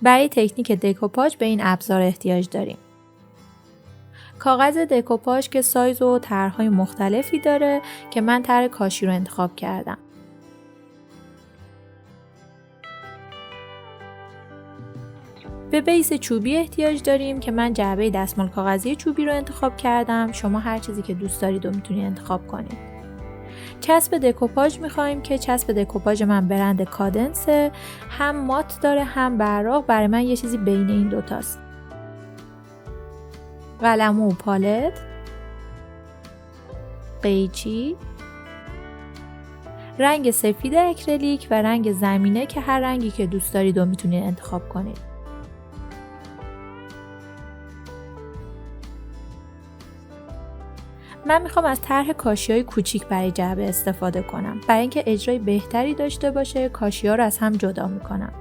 برای تکنیک دکوپاژ به این ابزار احتیاج داریم. کاغذ دکوپاژ که سایز و طرح‌های مختلفی داره که من طرح کاشی رو انتخاب کردم. به بیس چوبی احتیاج داریم که من جعبه دستمال کاغذی چوبی رو انتخاب کردم. شما هر چیزی که دوست دارید رو میتونید انتخاب کنید. چسب دکوپاژ میخوایم که چسب دکوپاژ من برند کادنسه، هم مات داره هم براق. برای من یه چیزی بین این دوتاست. قلمو و پالت، قیچی، رنگ سفید اکریلیک و رنگ زمینه که هر رنگی که دوست دارید رو میتونید انتخاب کنید. من میخوام از طرح کاشی‌های کوچیک برای جعبه استفاده کنم. برای اینکه اجرای بهتری داشته باشه، کاشی‌ها رو از هم جدا میکنم.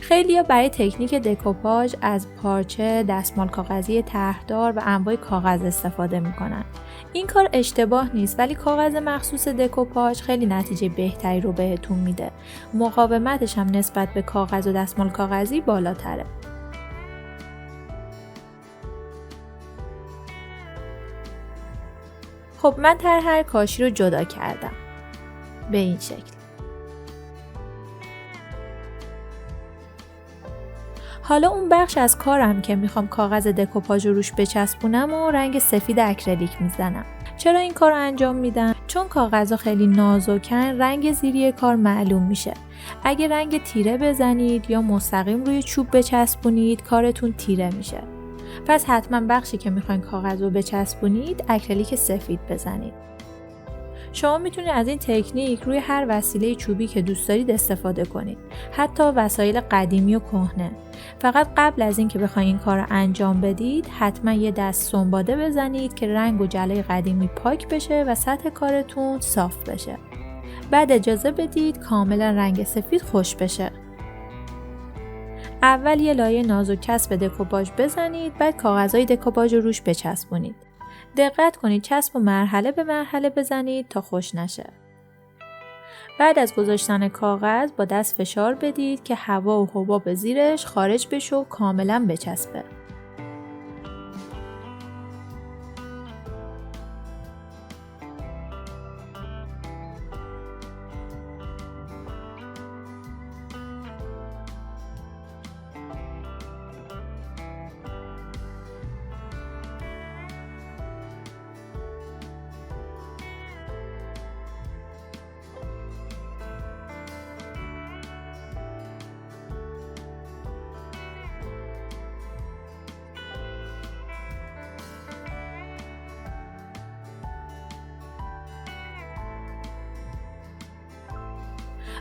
خیلی‌ها برای تکنیک دکوپاژ از پارچه، دستمال کاغذی طرحدار و انواع کاغذ استفاده میکنن. این کار اشتباه نیست، ولی کاغذ مخصوص دکوپاژ خیلی نتیجه بهتری رو بهتون میده. مقاومتش هم نسبت به کاغذ و دستمال کاغذی بالاتره. خب من طرح هر کاشی رو جدا کردم. به این شکل. حالا اون بخش از کارم که میخوام کاغذ دکوپاژ رو روش بچسبونم و رنگ سفید اکریلیک میزنم. چرا این کار رو انجام میدم؟ چون کاغذها خیلی نازکن، رنگ زیری کار معلوم میشه. اگه رنگ تیره بزنید یا مستقیم روی چوب بچسبونید، کارتون تیره میشه. پس حتما بخشی که میخواین کاغذ رو بچسبونید، اکریلیک سفید بزنید. شما میتونید از این تکنیک روی هر وسیله چوبی که دوست دارید استفاده کنید. حتی وسایل قدیمی و کهنه. فقط قبل از این که بخواید این کار رو انجام بدید، حتما یه دست سنباده بزنید که رنگ و جله قدیمی پاک بشه و سطح کارتون صاف بشه. بعد اجازه بدید کاملا رنگ سفید خوش بشه. اول یه لایه نازک چسب دکوپاژ بزنید، بعد کاغذهای دکوپاژ رو روش بچسبونید. دقت کنید چسب رو مرحله به مرحله بزنید تا خوش نشه. بعد از گذاشتن کاغذ با دست فشار بدید که هوا و حباب زیرش خارج بشه و کاملا بچسبه.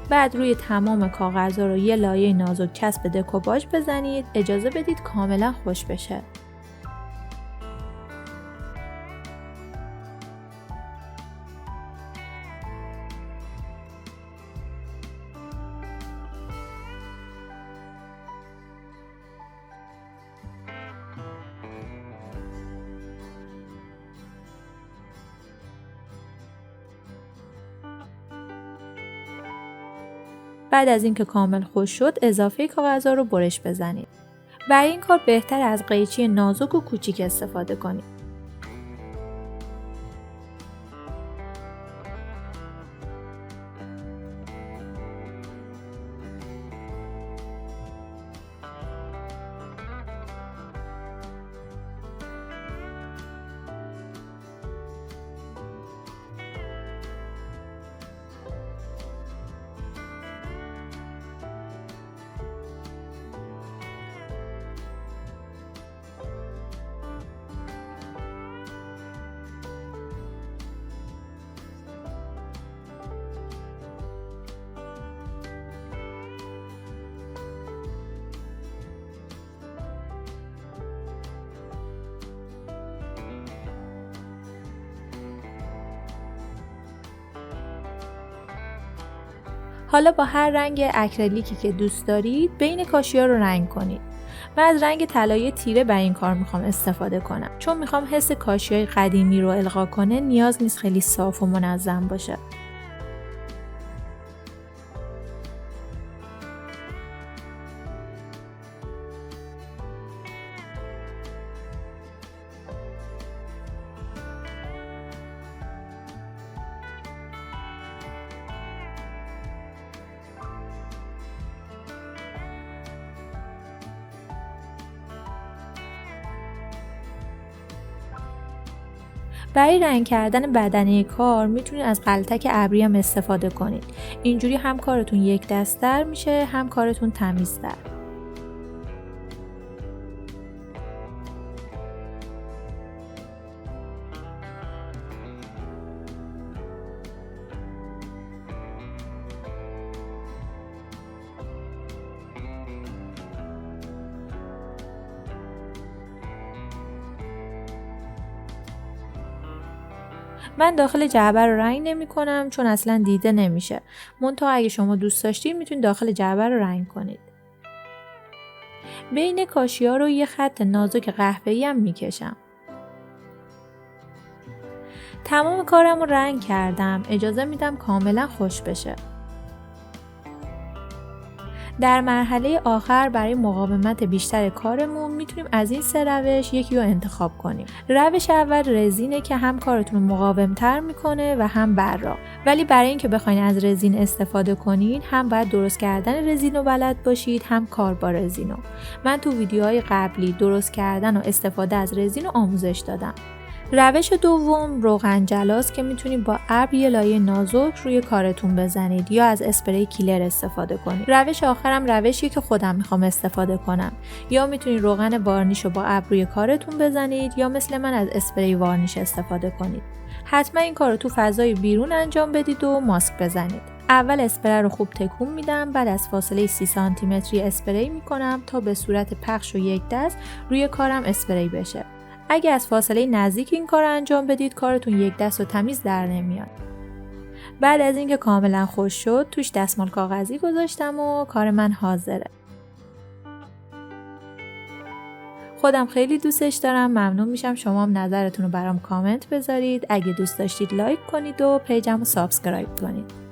بعد روی تمام کاغذها رو یه لایه نازک چسب دکوپاژ بزنید. اجازه بدید کاملا خوش بشه. بعد از اینکه کامل خوش شد، اضافه کاغذها رو برش بزنید. برای این کار بهتر از قیچی نازک و کوچیک استفاده کنید. حالا با هر رنگ اکریلیکی که دوست دارید بین کاشی‌ها رو رنگ کنید. من از رنگ طلایی تیره برای این کار میخوام استفاده کنم. چون میخوام حس کاشی‌های قدیمی رو القا کنه، نیاز نیست خیلی صاف و منظم باشه. برای رنگ کردن بدنه کار میتونید از غلطک ابری هم استفاده کنید. اینجوری هم کارتون یک دست‌تر میشه، هم کارتون تمیزتر. من داخل جعبه رو رنگ نمی کنم چون اصلا دیده نمیشه. منتها اگه شما دوست داشتید میتونید داخل جعبه رو رنگ کنید. بین کاشی‌ها رو یه خط نازک قهوه‌ای هم میکشم. تمام کارم رو رنگ کردم. اجازه میدم کاملا خوش بشه. در مرحله آخر برای مقاومت بیشتر کارمون میتونیم از این 3 روش یکی رو انتخاب کنیم. روش اول رزینه که هم کارتون رو مقاوم‌تر میکنه و هم براق. ولی برای اینکه بخواید از رزین استفاده کنین هم باید درست کردن رزین رو بلد باشید، هم کار با رزین رو. من تو ویدیوهای قبلی درست کردن و استفاده از رزین رو آموزش دادم. روش دوم روغن جلاست که میتونید با ابر یه لایه نازک روی کارتون بزنید یا از اسپری کیلر استفاده کنید. روش آخرم روشیه که خودم میخوام استفاده کنم. یا میتونید روغن وارنیش رو با ابر روی کارتون بزنید یا مثل من از اسپری وارنیش استفاده کنید. حتما این کارو تو فضای بیرون انجام بدید و ماسک بزنید. اول اسپری رو خوب تکون میدم، بعد از فاصله 30 سانتی متری اسپری میکنم تا به صورت پخش و یک دست روی کارم اسپری بشه. اگه از فاصله نزدیک این کار انجام بدید کارتون یک دست و تمیز در نمیاد. بعد از اینکه کاملا خوش شد توش دستمال کاغذی گذاشتم و کار من حاضره. خودم خیلی دوستش دارم. ممنون میشم شما هم نظرتون رو برام کامنت بذارید. اگه دوست داشتید لایک کنید و پیجمو سابسکرایب کنید.